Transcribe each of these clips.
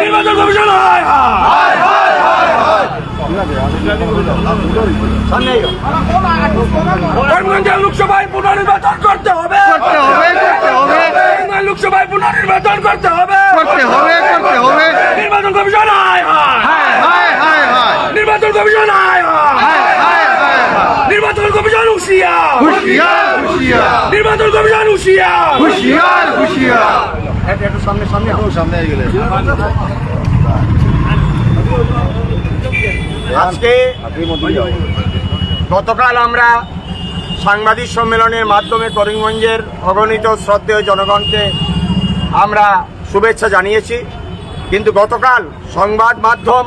নির্বাচন কমিশন হায় হায় করিমগঞ্জের লোকসভায় পুনর্নির্বাচন করতে হবে, লোকসভায় পুনর্নির্বাচন করতে হবে। নির্বাচন কমিশন হায় হায়, নির্বাচন কমিশন হায় হায়, নির্বাচন কমিশন হুঁশিয়ার, নির্বাচন কমিশন হুঁশিয়ার। আজকে গতকাল আমরা সাংবাদিক সম্মেলনের মাধ্যমে করিমগঞ্জের অগণিত শ্রদ্ধেয় জনগণকে আমরা শুভেচ্ছা জানিয়েছি, কিন্তু গতকাল সংবাদ মাধ্যম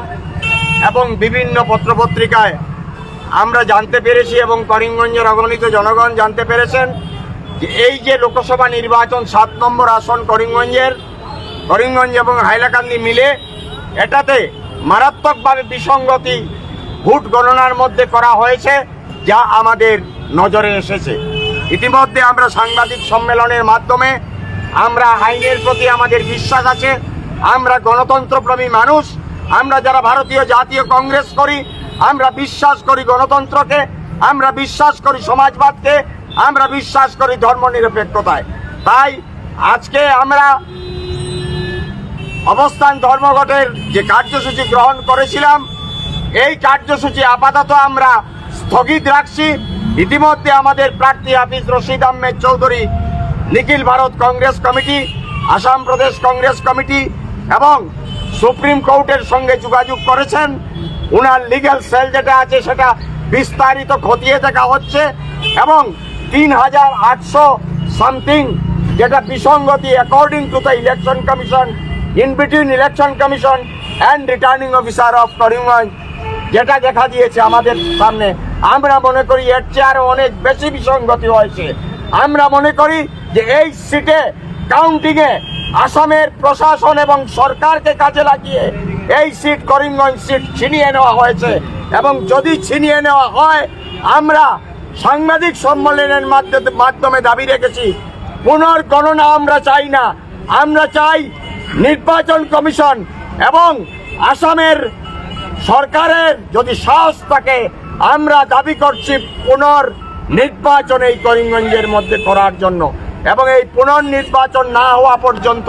এবং বিভিন্ন পত্রপত্রিকায় আমরা জানতে পেরেছি এবং করিমগঞ্জের অগণিত জনগণ জানতে পেরেছেন যে এই যে লোকসভা নির্বাচন 7 নম্বর আসন করিমগঞ্জ এবং হাইলাকান্দি মিলে, এটাতে মারাত্মকভাবে বিসঙ্গতি ভোট গণনার মধ্যে করা হয়েছে, যা আমাদের নজরে এসেছে। ইতিমধ্যে আমরা সাংবাদিক সম্মেলনের মাধ্যমে আমরা আইনের প্রতি আমাদের বিশ্বাস আছে, আমরা গণতন্ত্রপ্রেমী মানুষ, আমরা যারা ভারতীয় জাতীয় কংগ্রেস করি, আমরা বিশ্বাস করি গণতন্ত্রকে, আমরা বিশ্বাস করি সমাজবাদকে, আমরা বিশ্বাস করি ধর্মনিরপেক্ষতায়। তাই আজকে আমরা অবস্থান ধর্মঘটের যে কার্যসূচি গ্রহণ করেছিলাম, এই কার্যসূচি আপাতত আমরা স্থগিত রাখছি। ইতিমধ্যে আমাদের প্রার্থী হাফিজ রশিদ আহমেদ চৌধুরী নিখিল ভারত কংগ্রেস কমিটি, আসাম প্রদেশ কংগ্রেস কমিটি এবং সুপ্রিম কোর্টের সঙ্গে যোগাযোগ করেছেন। উনার লিগ্যাল সেল যেটা আছে সেটা বিস্তারিত খতিয়ে দেখা হচ্ছে এবং 3800 সামথিং যেটা বিসঙ্গতি according to the election commission, in between election commission and returning officer of Karimganj, যেটা দেখা দিয়েছে আমাদের সামনে, আমরা মনে করি এর চেয়ে আরো অনেক বেশি বিসঙ্গতি হয়েছে। আমরা মনে করি যে এই সিটে কাউন্টিংয়ে আসামের প্রশাসন এবং সরকারকে কাজে লাগিয়ে এই সিট করিমগঞ্জ সিট ছিনিয়ে নেওয়া হয়েছে এবং যদি ছিনিয়ে নেওয়া হয়, আমরা সাংবাদিক সম্মেলনের মাধ্যমে দাবি রেখেছি পুনর্গণনা আমরা চাই না। আমরা চাই নির্বাচন কমিশন এবং আসামের সরকারের যদি সাহস থাকে, আমরা দাবি করছি পুনর্নির্বাচন এই করিমগঞ্জের মধ্যে করার জন্য এবং এই পুনর্নির্বাচন না হওয়া পর্যন্ত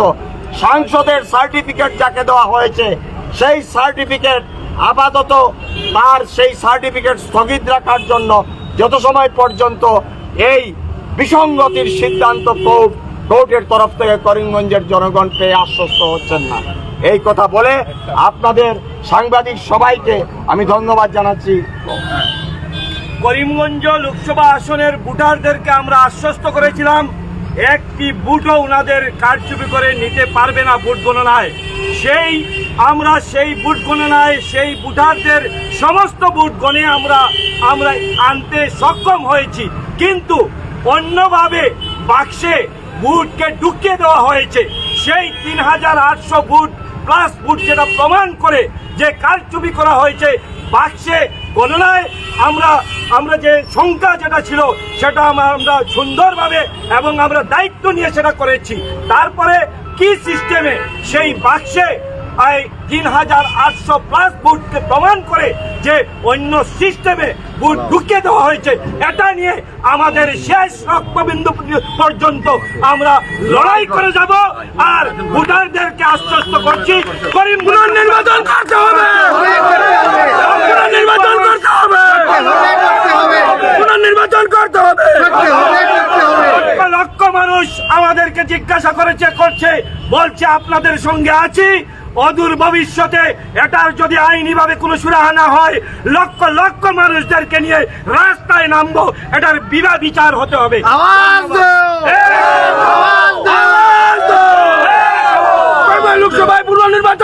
সাংসদের সার্টিফিকেট যাকে দেওয়া হয়েছে সেই সার্টিফিকেট আপাতত তার সেই সার্টিফিকেট স্থগিত রাখার জন্য যত সময় পর্যন্ত এই বিসঙ্গতির সিদ্ধান্ত কোর্টের তরফ থেকে করিমগঞ্জের জনগণ পেয়ে আশ্বস্ত হচ্ছেন না। এই কথা বলে আপনাদের সাংবাদিক সবাইকে আমি ধন্যবাদ জানাচ্ছি। করিমগঞ্জ লোকসভা আসনের ভোটারদেরকে আমরা আশ্বস্ত করেছিলাম একটি ভোটও ওনাদের কারচুপি করে নিতে পারবে না ভোট গণনায়। আমরা সেই ভোট গণনায় সেই ভোটারদের সমস্ত ভোট গণে আমরা আনতে সক্ষম হয়েছি, কিন্তু অন্যভাবে বাক্সে ভোটকে ঢুকিয়ে দেওয়া হয়েছে। সেই 3800 ভোট প্লাস ভোট যেটা প্রমাণ করে যে কারচুপি করা হয়েছে বাক্সে গণনায়, আমরা যে সংখ্যা যেটা ছিল সেটা আমরা সুন্দরভাবে এবং আমরা দায়িত্ব নিয়ে সেটা করেছি। তারপরে কি সিস্টেমে সেই বাক্সে 3800 প্লাস ভোটকে প্রমাণ করে যে অন্য সিস্টেমে ভোট ঢুকিয়ে দেওয়া হয়েছে, এটা নিয়ে আমাদের শেষ রক্তবিন্দু পর্যন্ত আমরা লড়াই করে যাব। আর ভোটারদেরকে আশ্বস্ত করছি করিমগঞ্জ নির্বাচন করতে হবে, নির্বাচন করতে হবে, পুনর্নির্বাচন করতে হবে। লক্ষ মানুষ আমাদেরকে জিজ্ঞাসা করছে বলছে আপনাদের সঙ্গে আছি। অদূর ভবিষ্যতে এটার যদি আইনিভাবে কোনো সুরাহা না হয়, লক্ষ লক্ষ মানুষদেরকে নিয়ে রাস্তায় নামবো, এটার বিচার হতে হবে। লোকসভায় পুনর্নির্বাচন